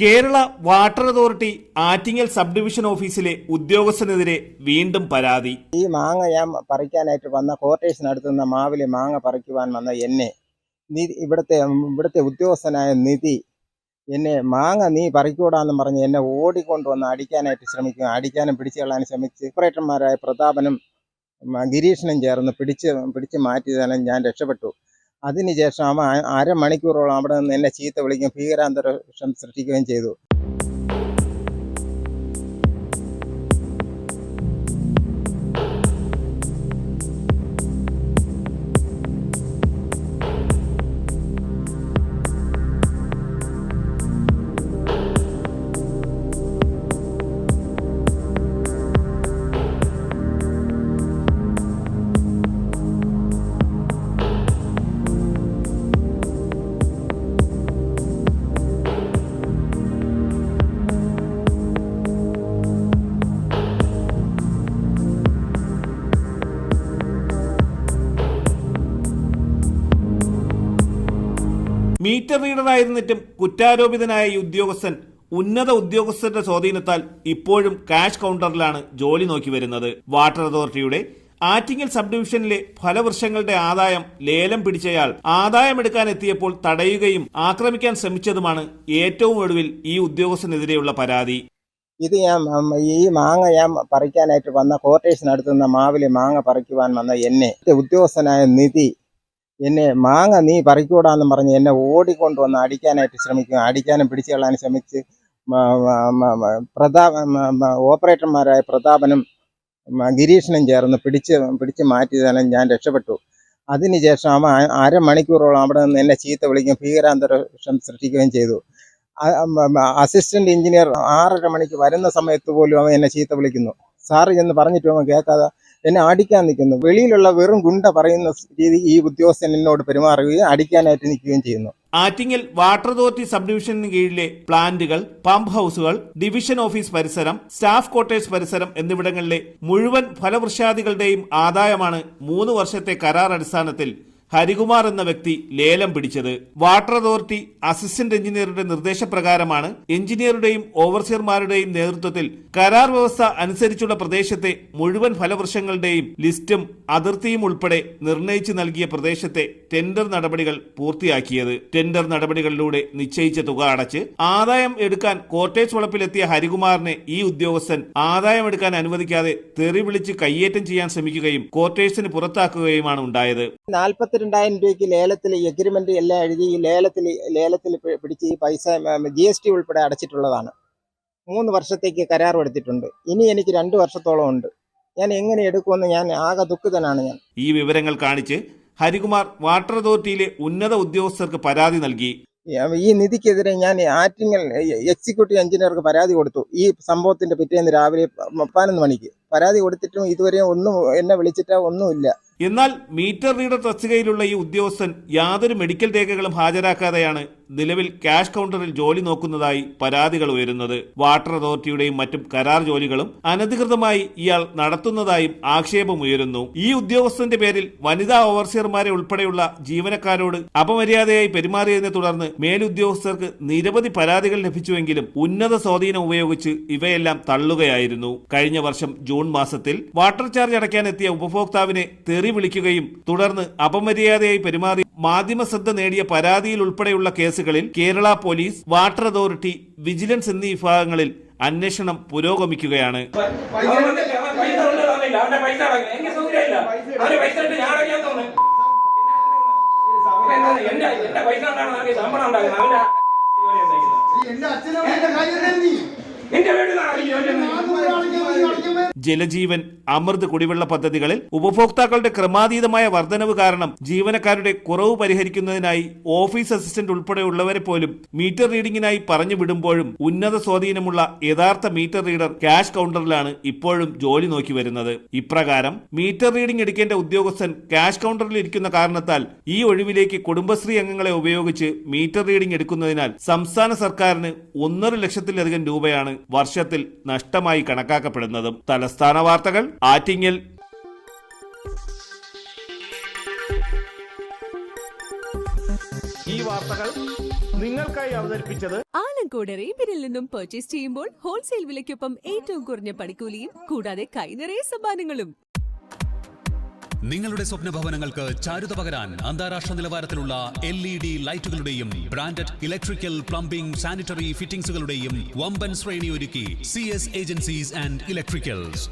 Kerala water authority Attingal sub division ഓഫീസിലെ ഉദ്യോഗസ്ഥനെതിരെ വീണ്ടും പരാതി. ഈ മാങ്ങ ഞാൻ പറിക്കാനായിട്ട് വന്ന ക്വാർട്ടേഴ്സിനടുത്ത് നിന്ന് മാവിലെ മാങ്ങ പറിക്കുവാൻ വന്ന എന്നെ ഇവിടുത്തെ ഉദ്യോഗസ്ഥനായ നിധി എന്നെ മാങ്ങ നീ പറിക്കൂടാന്ന് പറഞ്ഞ് എന്നെ ഓടിക്കൊണ്ടുവന്ന് അടിക്കാനായിട്ട് ശ്രമിക്കുക. അടിക്കാനും പിടിച്ചു കളയാൻ ശ്രമിച്ച് ഓപ്പറേറ്റർമാരായ പ്രതാപനും ഗിരീഷനും ചേർന്ന് പിടിച്ച് മാറ്റിയതാണ് ഞാൻ രക്ഷപ്പെട്ടു. അതിനുശേഷം അവൻ അരമണിക്കൂറോളം അവിടെ നിന്ന് എന്നെ ചീത്ത വിളിക്കുകയും ഭീകരാന്തരീക്ഷം സൃഷ്ടിക്കുകയും ചെയ്തു. മീറ്റർ റീഡറായിരുന്നിട്ടും കുറ്റാരോപിതനായ ഈ ഉദ്യോഗസ്ഥൻ ഉന്നത ഉദ്യോഗസ്ഥരുടെ സ്വാധീനത്താൽ ഇപ്പോഴും ക്യാഷ് കൗണ്ടറിലാണ് ജോലി നോക്കി വരുന്നത്. വാട്ടർ അതോറിറ്റിയുടെ ആറ്റിങ്ങൽ സബ് ഡിവിഷനിലെ ഫലവൃക്ഷങ്ങളുടെ ആദായം ലേലം പിടിച്ചയാൾ ആദായമെടുക്കാൻ എത്തിയപ്പോൾ തടയുകയും ആക്രമിക്കാൻ ശ്രമിച്ചതുമാണ് ഏറ്റവും ഒടുവിൽ ഈ ഉദ്യോഗസ്ഥനെതിരെയുള്ള പരാതി. ഈ മാങ്ങ ഞാൻ പറിക്കാനായിട്ട് വന്ന ക്വാർട്ടേഴ്സിനടുത്ത് നിന്ന് മാവിലെ മാങ്ങ പറിക്കുവാൻ വന്ന എന്നെ ഉദ്യോഗസ്ഥനായ നിധി എന്നെ മാങ്ങ നീ പറിക്കൂടാന്ന് പറഞ്ഞ് എന്നെ ഓടിക്കൊണ്ടുവന്ന് അടിക്കാനായിട്ട് ശ്രമിക്കുക. അടിക്കാനും പിടിച്ചു കളയാൻ ശ്രമിച്ച് ഓപ്പറേറ്റർമാരായ പ്രതാപനും ഗിരീഷനും ചേർന്ന് പിടിച്ച് മാറ്റിയതാണ് ഞാൻ രക്ഷപ്പെട്ടു. അതിനുശേഷം അവൻ അരമണിക്കൂറോളം അവിടെ നിന്ന് എന്നെ ചീത്ത വിളിക്കുകയും ഭീകരാന്തരീക്ഷം സൃഷ്ടിക്കുകയും ചെയ്തു. അസിസ്റ്റന്റ് എഞ്ചിനീയർ 6:30 മണിക്ക് വരുന്ന സമയത്ത് പോലും അവൻ എന്നെ ചീത്ത വിളിക്കുന്നു. സാറ് എന്ന് പറഞ്ഞിട്ട് അവൻ കേൾക്കാതെ എന്നെ അടിക്കാൻ നിൽക്കുന്നു. വെളിയിലുള്ള വെറും ഗുണ്ട പറയുന്ന രീതി ഈ ഉദ്യോഗസ്ഥൻ എന്നോട് പെരുമാറുകയും അടിക്കാനായിട്ട് നിൽക്കുകയും ചെയ്യുന്നു. ആറ്റിങ്ങൽ വാട്ടർ അതോറിറ്റി സബ് ഡിവിഷന് കീഴിലെ പ്ലാന്റുകൾ, പമ്പ് ഹൌസുകൾ, ഡിവിഷൻ ഓഫീസ് പരിസരം, സ്റ്റാഫ് ക്വാർട്ടേഴ്സ് പരിസരം എന്നിവിടങ്ങളിലെ മുഴുവൻ ഫലവൃക്ഷാദികളുടെയും ആദായമാണ് 3 വർഷത്തെ കരാർ അടിസ്ഥാനത്തിൽ ഹരികുമാർ എന്ന വ്യക്തി ലേലം പിടിച്ചത്. വാട്ടർ അതോറിറ്റി അസിസ്റ്റന്റ് എഞ്ചിനീയറുടെ നിർദ്ദേശപ്രകാരമാണ് എഞ്ചിനീയറുടെയും ഓവർസിയർമാരുടെയും നേതൃത്വത്തിൽ കരാർ വ്യവസ്ഥ അനുസരിച്ചുള്ള പ്രദേശത്തെ മുഴുവൻ ഫലവൃക്ഷങ്ങളുടെയും ലിസ്റ്റും അതിർത്തിയും ഉൾപ്പെടെ നിർണയിച്ചു നൽകിയ പ്രദേശത്തെ ടെൻഡർ നടപടികൾ പൂർത്തിയാക്കിയത്. ടെൻഡർ നടപടികളിലൂടെ നിശ്ചയിച്ച തുക അടച്ച് ആദായം എടുക്കാൻ ക്വാർട്ടേഴ്സ് വളപ്പിലെത്തിയ ഹരികുമാറിനെ ഈ ഉദ്യോഗസ്ഥൻ ആദായം എടുക്കാൻ അനുവദിക്കാതെ തെറി വിളിച്ച് കയ്യേറ്റം ചെയ്യാൻ ശ്രമിക്കുകയും ക്വാർട്ടേഴ്സിന് പുറത്താക്കുകയുമാണ് ഉണ്ടായത്. 42,000 രൂപയ്ക്ക് ലേലത്തിൽ എഗ്രിമെന്റ് എല്ലാം എഴുതി ലേലത്തിൽ പിടിച്ച് ഈ പൈസ GST ഉൾപ്പെടെ അടച്ചിട്ടുള്ളതാണ്. 3 വർഷത്തേക്ക് കരാർ എടുത്തിട്ടുണ്ട്. ഇനി എനിക്ക് 2 വർഷത്തോളം ഉണ്ട്. ഞാൻ എങ്ങനെ എടുക്കുമെന്ന് ഞാൻ ആകെ ദുഃഖിതനാണ്. ഞാൻ ഈ വിവരങ്ങൾ കാണിച്ച് ഹരികുമാർ വാട്ടർ അതോറിറ്റിയിലെ ഉന്നത ഉദ്യോഗസ്ഥർക്ക് പരാതി നൽകി. ഈ നിധിക്കെതിരെ ഞാൻ ആറ്റിങ്ങൽ എക്സിക്യൂട്ടീവ് എഞ്ചിനീയർക്ക് പരാതി കൊടുത്തു. ഈ സംഭവത്തിന്റെ പിറ്റേന്ന് രാവിലെ 11 മണിക്ക് പരാതി കൊടുത്തിട്ടും ഇതുവരെ ഒന്നും എന്നെ വിളിച്ചിട്ടോ ഒന്നുമില്ല. എന്നാൽ മീറ്റർ റീഡർ തസ്തികയിലുള്ള ഈ ഉദ്യോഗസ്ഥൻ യാതൊരു മെഡിക്കൽ രേഖകളും ഹാജരാക്കാതെയാണ് നിലവിൽ ക്യാഷ് കൗണ്ടറിൽ ജോലി നോക്കുന്നതായി പരാതികൾ ഉയരുന്നത്. വാട്ടർ അതോറിറ്റിയുടെയും മറ്റും കരാർ ജോലികളും അനധികൃതമായി ഇയാൾ നടത്തുന്നതായും ആക്ഷേപമുയരുന്നു. ഈ ഉദ്യോഗസ്ഥന്റെ പേരിൽ വനിതാ ഓവർസിയർമാരെ ഉൾപ്പെടെയുള്ള ജീവനക്കാരോട് അപമര്യാദയായി പെരുമാറിയതിനെ തുടർന്ന് മേലുദ്യോഗസ്ഥർക്ക് നിരവധി പരാതികൾ ലഭിച്ചുവെങ്കിലും ഉന്നത സ്വാധീനം ഉപയോഗിച്ച് ഇവയെല്ലാം തള്ളുകയായിരുന്നു. കഴിഞ്ഞ വർഷം ജൂൺ മാസത്തിൽ വാട്ടർ ചാർജ് അടയ്ക്കാനെത്തിയ ഉപഭോക്താവിനെ തെറി വിളിക്കുകയും തുടർന്ന് അപമര്യാദയായി പെരുമാറി മാധ്യമ ശ്രദ്ധ നേടിയ പരാതിയിൽ ഉൾപ്പെടെയുള്ള കേസുകളിൽ Kerala police, water authority, vigilance എന്നീ വിഭാഗങ്ങളിൽ അന്വേഷണം പുരോഗമിക്കുകയാണ്. ജലജീവൻ, അമൃത് കുടിവെള്ള പദ്ധതികളിൽ ഉപഭോക്താക്കളുടെ ക്രമാതീതമായ വർധനവ് കാരണം ജീവനക്കാരുടെ കുറവ് പരിഹരിക്കുന്നതിനായി ഓഫീസ് അസിസ്റ്റന്റ് ഉൾപ്പെടെയുള്ളവരെ പോലും മീറ്റർ റീഡിംഗിനായി പറഞ്ഞു വിടുമ്പോഴും ഉന്നത സ്വാധീനമുള്ള യഥാർത്ഥ മീറ്റർ റീഡർ ക്യാഷ് കൗണ്ടറിലാണ് ഇപ്പോഴും ജോലി നോക്കി വരുന്നത്. ഇപ്രകാരം മീറ്റർ റീഡിംഗ് എടുക്കേണ്ട ഉദ്യോഗസ്ഥൻ ക്യാഷ് കൗണ്ടറിൽ ഇരിക്കുന്ന കാരണത്താൽ ഈ ഒഴിവിലേക്ക് കുടുംബശ്രീ അംഗങ്ങളെ ഉപയോഗിച്ച് മീറ്റർ റീഡിംഗ് എടുക്കുന്നതിനാൽ സംസ്ഥാന സർക്കാരിന് 1.5 ലക്ഷത്തിലധികം രൂപയാണ് വർഷത്തിൽ നഷ്ടമായി കണക്കാക്കപ്പെടുന്നതും. തലസ്ഥാന വാർത്തകൾ, ആറ്റിങ്ങൽ. ഈ വാർത്തകൾ നിങ്ങൾക്കായി അവതരിപ്പിച്ചത് ആലങ്കോട് റീബിനിൽ നിന്നും പർച്ചേസ് ചെയ്യുമ്പോൾ ഹോൾസെയിൽ വിലയ്ക്കൊപ്പം ഏറ്റവും കുറഞ്ഞ പണിക്കൂലിയും കൂടാതെ കൈനിറയെ സമ്മാനങ്ങളും. നിങ്ങളുടെ സ്വപ്ന ഭവനങ്ങൾക്ക് ചാരുത പകരാൻ അന്താരാഷ്ട്ര നിലവാരത്തിലുള്ള LED ലൈറ്റുകളുടെയും ബ്രാൻഡഡ് ഇലക്ട്രിക്കൽ, പ്ലംബിംഗ്, സാനിറ്ററി ഫിറ്റിംഗ്സുകളുടെയും വമ്പൻ ശ്രേണി ഒരുക്കി CS ഏജൻസീസ് ആൻഡ് ഇലക്ട്രിക്കൽസ്.